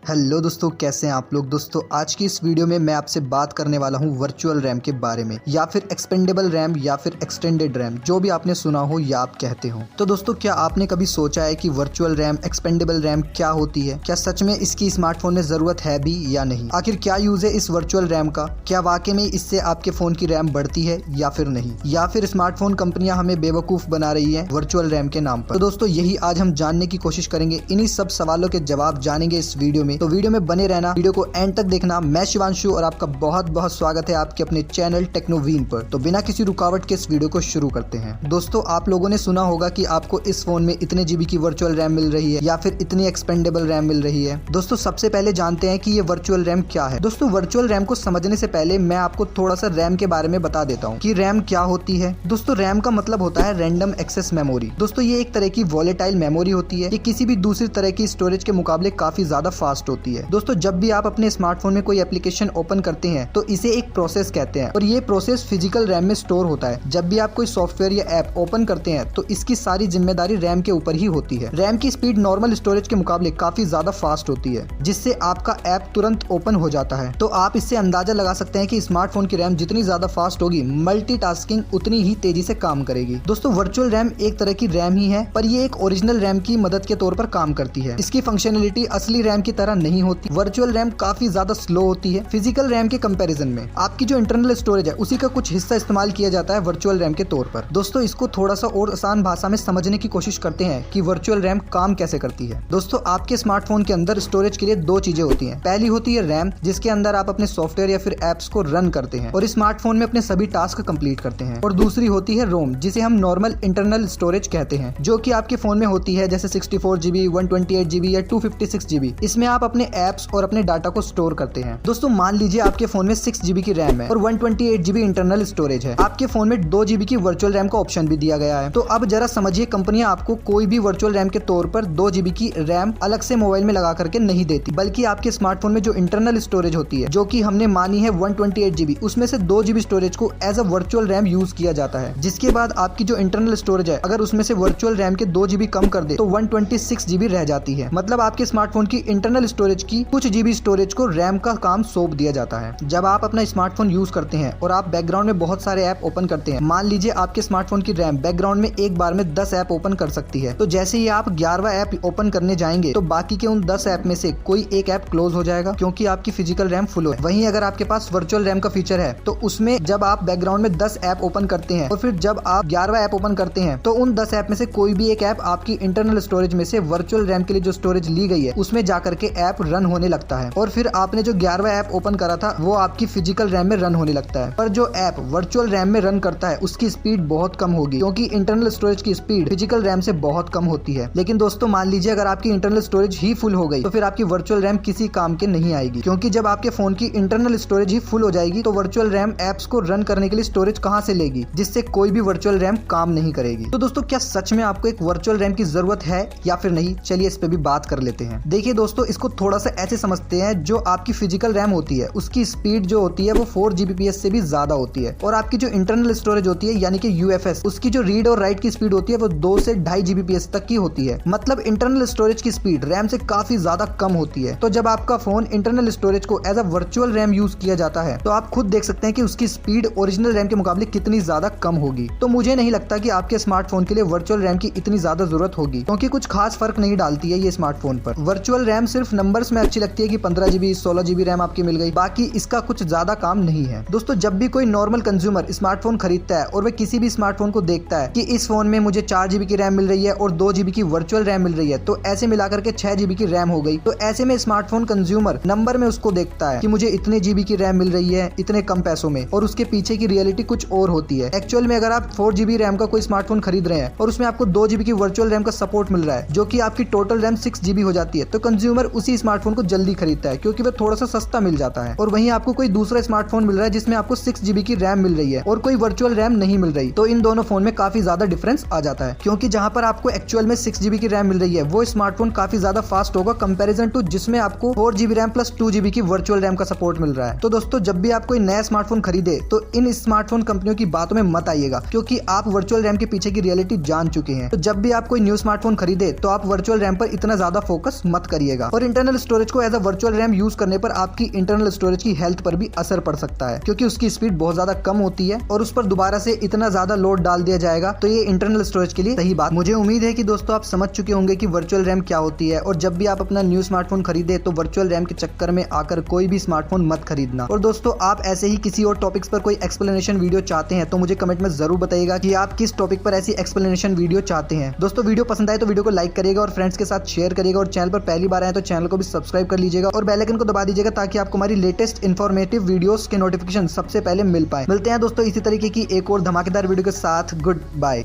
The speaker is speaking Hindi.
हेलो दोस्तों, कैसे हैं आप लोग। दोस्तों आज की इस वीडियो में मैं आपसे बात करने वाला हूं वर्चुअल रैम के बारे में, या फिर एक्सपेंडेबल रैम या फिर एक्सटेंडेड रैम, जो भी आपने सुना हो या आप कहते हो। तो दोस्तों, क्या आपने कभी सोचा है कि वर्चुअल रैम, एक्सपेंडेबल रैम क्या होती है? क्या सच में इसकी स्मार्टफोन में जरूरत है भी या नहीं? आखिर क्या यूज है इस वर्चुअल रैम का? क्या वाकई में इससे आपके फोन की रैम बढ़ती है या फिर नहीं? या फिर स्मार्टफोन कंपनियां हमें बेवकूफ बना रही है वर्चुअल रैम के नाम पर? तो दोस्तों यही आज हम जानने की कोशिश करेंगे। इन्हीं सब सवालों के जवाब जानेंगे इस वीडियो में, तो वीडियो में बने रहना, वीडियो को एंड तक देखना। मैं शिवांशु और आपका बहुत बहुत स्वागत है आपके अपने चैनल टेक्नोवीन पर। तो बिना किसी रुकावट के इस वीडियो को शुरू करते हैं। दोस्तों आप लोगों ने सुना होगा कि आपको इस फोन में इतने जीबी की वर्चुअल रैम मिल रही है या फिर इतनी एक्सपेंडेबल रैम मिल रही है। दोस्तों सबसे पहले जानते हैं कि ये वर्चुअल रैम क्या है। दोस्तों वर्चुअल रैम को समझने से पहले मैं आपको थोड़ा सा रैम के बारे में बता देता हूँ कि रैम क्या होती है। दोस्तों रैम का मतलब होता है रैंडम एक्सेस मेमोरी। दोस्तों ये एक तरह की वॉलेटाइल मेमोरी होती है। ये किसी भी दूसरी तरह की स्टोरेज के मुकाबले काफी ज्यादा फास्ट होती है। दोस्तों जब भी आप अपने स्मार्टफोन में कोई एप्लीकेशन ओपन करते हैं तो इसे एक प्रोसेस कहते हैं, और ये प्रोसेस फिजिकल रैम में स्टोर होता है। जब भी आप कोई सॉफ्टवेयर या ऐप ओपन करते हैं तो इसकी सारी जिम्मेदारी रैम के ऊपर ही होती है। रैम की स्पीड नॉर्मल स्टोरेज के मुकाबले काफी ज्यादा फास्ट होती है, जिससे आपका ऐप तुरंत ओपन हो जाता है। तो आप इससे अंदाजा लगा सकते हैं कि स्मार्टफोन की रैम जितनी ज्यादा फास्ट होगी, मल्टीटास्किंग उतनी ही तेजी से काम करेगी। दोस्तों वर्चुअल रैम एक तरह की रैम ही है, पर ये एक ओरिजिनल रैम की मदद के तौर पर काम करती है। इसकी फंक्शनलिटी असली रैम की तरह नहीं होती। वर्चुअल रैम काफी ज्यादा स्लो होती है फिजिकल रैम के कंपैरिजन में। आपकी जो इंटरनल स्टोरेज है उसी का कुछ हिस्सा इस्तेमाल किया जाता है वर्चुअल रैम के तौर पर। दोस्तों इसको थोड़ा सा और आसान भाषा में समझने की कोशिश करते हैं कि वर्चुअल रैम काम कैसे करती है। दोस्तों आपके स्मार्टफोन के अंदर स्टोरेज के लिए दो चीजें होती हैं। पहली होती है रैम, जिसके अंदर आप अपने सॉफ्टवेयर या फिर एप्स को रन करते हैं और स्मार्टफोन में अपने सभी टास्क कंप्लीट करते हैं। और दूसरी होती है रोम, जिसे हम नॉर्मल इंटरनल स्टोरेज कहते हैं, जो कि आपके फोन में होती है, जैसे 64 GB, 128 GB या 256 GB। इसमें आप अपने एप्स और अपने डाटा को स्टोर करते हैं। दोस्तों मान लीजिए आपके फोन में 6 GB की रैम है और 128 GB इंटरनल स्टोरेज है। आपके फोन में 2 GB की वर्चुअल रैम का ऑप्शन भी दिया गया है। तो अब जरा समझिए, कंपनियां आपको कोई भी वर्चुअल रैम के तौर पर 2 GB की रैम अलग से मोबाइल में लगा करके नहीं देती, बल्कि आपके स्मार्टफोन में जो इंटरनल स्टोरेज होती है, जो कि हमने मानी है 128 GB, उसमें से 2 GB स्टोरेज को as a virtual RAM use किया जाता है। जिसके बाद आपकी जो इंटरनल स्टोरेज है, अगर उसमें से वर्चुअल रैम के 2 GB कम कर दे तो 126 GB रह जाती है। मतलब आपके स्मार्टफोन की इंटरनल स्टोरेज की कुछ GB स्टोरेज को रैम का काम सौंप दिया जाता है। जब आप अपना स्मार्टफोन यूज करते हैं और आप बैकग्राउंड में बहुत सारे ऐप ओपन करते हैं, मान लीजिए आपके स्मार्टफोन की रैम बैकग्राउंड में एक बार में 10 ऐप ओपन कर सकती है। तो जैसे ही आप 11वां ऐप ओपन करने जाएंगे तो बाकी के उन 10 ऐप में से कोई एक ऐप क्लोज हो जाएगा, क्योंकि आपकी फिजिकल रैम फुल है। वहीं अगर आपके पास वर्चुअल रैम का फीचर है तो उसमें जब आप बैकग्राउंड में 10 ऐप ओपन करते हैं और फिर जब आप 11वां ऐप ओपन करते हैं तो उन 10 ऐप में से कोई भी एक ऐप आपकी इंटरनल स्टोरेज में से वर्चुअल रैम के लिए जो स्टोरेज ली गई है उसमें जाकर के ऐप रन होने लगता है, और फिर आपने जो 11वां ऐप ओपन करा था वो आपकी फिजिकल रैम में रन होने लगता है। पर जो ऐप वर्चुअल रैम में रन करता है उसकी स्पीड बहुत कम होगी, क्योंकि इंटरनल स्टोरेज की स्पीड फिजिकल रैम से बहुत कम होती है। लेकिन दोस्तों मान लीजिए अगर आपकी इंटरनल स्टोरेज ही फुल हो गई तो फिर आपकी वर्चुअल रैम किसी काम के नहीं आएगी, क्योंकि जब आपके फोन की इंटरनल स्टोरेज ही फुल हो जाएगी तो वर्चुअल रैम एप्स को रन करने के लिए स्टोरेज कहां से लेगी, जिससे कोई भी वर्चुअल रैम काम नहीं करेगी। तो दोस्तों क्या सच में आपको एक वर्चुअल रैम की जरूरत है या फिर नहीं? चलिए इस पे भी बात कर लेते हैं। देखिए दोस्तों, इसको थोड़ा सा ऐसे समझते हैं, जो आपकी फिजिकल रैम होती है उसकी स्पीड जो होती है वो 4 Gbps से भी ज्यादा होती है, और आपकी जो इंटरनल स्टोरेज होती है यानी कि UFS, उसकी जो रीड और राइट की स्पीड होती है वो 2 से 2.5 Gbps तक की होती है। मतलब इंटरनल स्टोरेज की स्पीड रैम से काफी ज्यादा कम होती है। तो जब आपका फोन इंटरनल स्टोरेज को as a virtual RAM use किया जाता है तो आप खुद देख सकते हैं कि उसकी स्पीड ओरिजिनल रैम के मुकाबले कितनी ज्यादा कम होगी। तो मुझे नहीं लगता कि आपके स्मार्टफोन के लिए वर्चुअल रैम की इतनी ज्यादा जरूरत होगी, क्योंकि कुछ खास फर्क नहीं डालती है ये स्मार्टफोन पर। वर्चुअल रैम सिर्फ नंबर्स में अच्छी लगती है कि 15 GB 16 GB रैम आपकी मिल गई, बाकी इसका कुछ ज्यादा काम नहीं है। दोस्तों जब भी कोई नॉर्मल कंज्यूमर स्मार्टफोन खरीदता है और वह किसी भी स्मार्टफोन को देखता है कि इस फोन में मुझे 4 GB की रैम मिल रही है और 2 GB की वर्चुअल रैम मिल रही है, तो ऐसे मिलाकर के 6 GB की रैम हो गई, तो ऐसे में स्मार्टफोन कंज्यूमर नंबर में उसको देखता है कि मुझे इतने GB की रैम मिल रही है इतने कम पैसों में, और उसके पीछे की रियलिटी कुछ और होती है। एक्चुअल में अगर आप 4 GB रैम का कोई स्मार्टफोन खरीद रहे हैं और उसमें आपको 2 GB की वर्चुअल रैम का सपोर्ट मिल रहा है, जो कि आपकी टोटल रैम 6 GB हो जाती है, तो कंज्यूमर उसी स्मार्टफोन को जल्दी खरीदता है, क्योंकि वह थोड़ा सा सस्ता मिल जाता है। और वहीं आपको कोई दूसरा स्मार्टफोन मिल रहा है जिसमें आपको 6 GB की रैम मिल रही है और कोई वर्चुअल रैम नहीं मिल रही, तो इन दोनों फोन में काफी ज्यादा डिफरेंस आ जाता है। क्योंकि जहां पर आपको एक्चुअल में 6 GB की रैम मिल रही है वो स्मार्टफोन काफी ज्यादा फास्ट होगा कंपैरिजन टू जिसमें आपको 4 GB रैम प्लस 2 GB की वर्चुअल रैम का सपोर्ट मिल रहा है। तो दोस्तों जब भी आप कोई नया स्मार्टफोन खरीदे तो इन स्मार्टफोन कंपनियों की बातों में मत आइएगा, क्योंकि आप वर्चुअल रैम के पीछे की रियलिटी जान चुके हैं। तो जब भी आप कोई न्यू स्मार्टफोन खरीदे तो आप वर्चुअल रैम पर इतना ज्यादा फोकस मत करिएगा। और इंटरनल स्टोरेज को as a virtual RAM use करने पर आपकी इंटरनल स्टोरेज की हेल्थ पर भी असर पड़ सकता है, क्योंकि उसकी स्पीड बहुत ज्यादा कम होती है और उस पर दोबारा से इतना ज्यादा लोड डाल दिया जाएगा, तो ये इंटरनल स्टोरेज के लिए सही बात। मुझे उम्मीद है कि दोस्तों आप समझ चुके होंगे कि वर्चुअल रैम क्या होती है, और जब भी आप अपना न्यू स्मार्टफोन खरीदे तो वर्चुअल रैम के चक्कर में आकर कोई भी स्मार्टफोन मत खरीदना। और दोस्तों आप ऐसे ही किसी और टॉपिक्स पर कोई एक्सप्लेनेशन वीडियो चाहते हैं तो मुझे कमेंट में जरूर बताइएगा कि आप किस टॉपिक पर ऐसी एक्सप्लेनेशन वीडियो चाहते हैं। दोस्तों वीडियो पसंद आए तो वीडियो को लाइक करिएगा और फ्रेंड्स के साथ शेयर करिएगा, और चैनल पर पहली बार आए तो चैनल को भी सब्सक्राइब कर लीजिएगा और बेल आइकन को दबा दीजिएगा ताकि आपको हमारी लेटेस्ट इन्फॉर्मेटिव वीडियोस के नोटिफिकेशन सबसे पहले मिल पाए। मिलते हैं दोस्तों इसी तरीके की एक और धमाकेदार वीडियो के साथ। Good bye.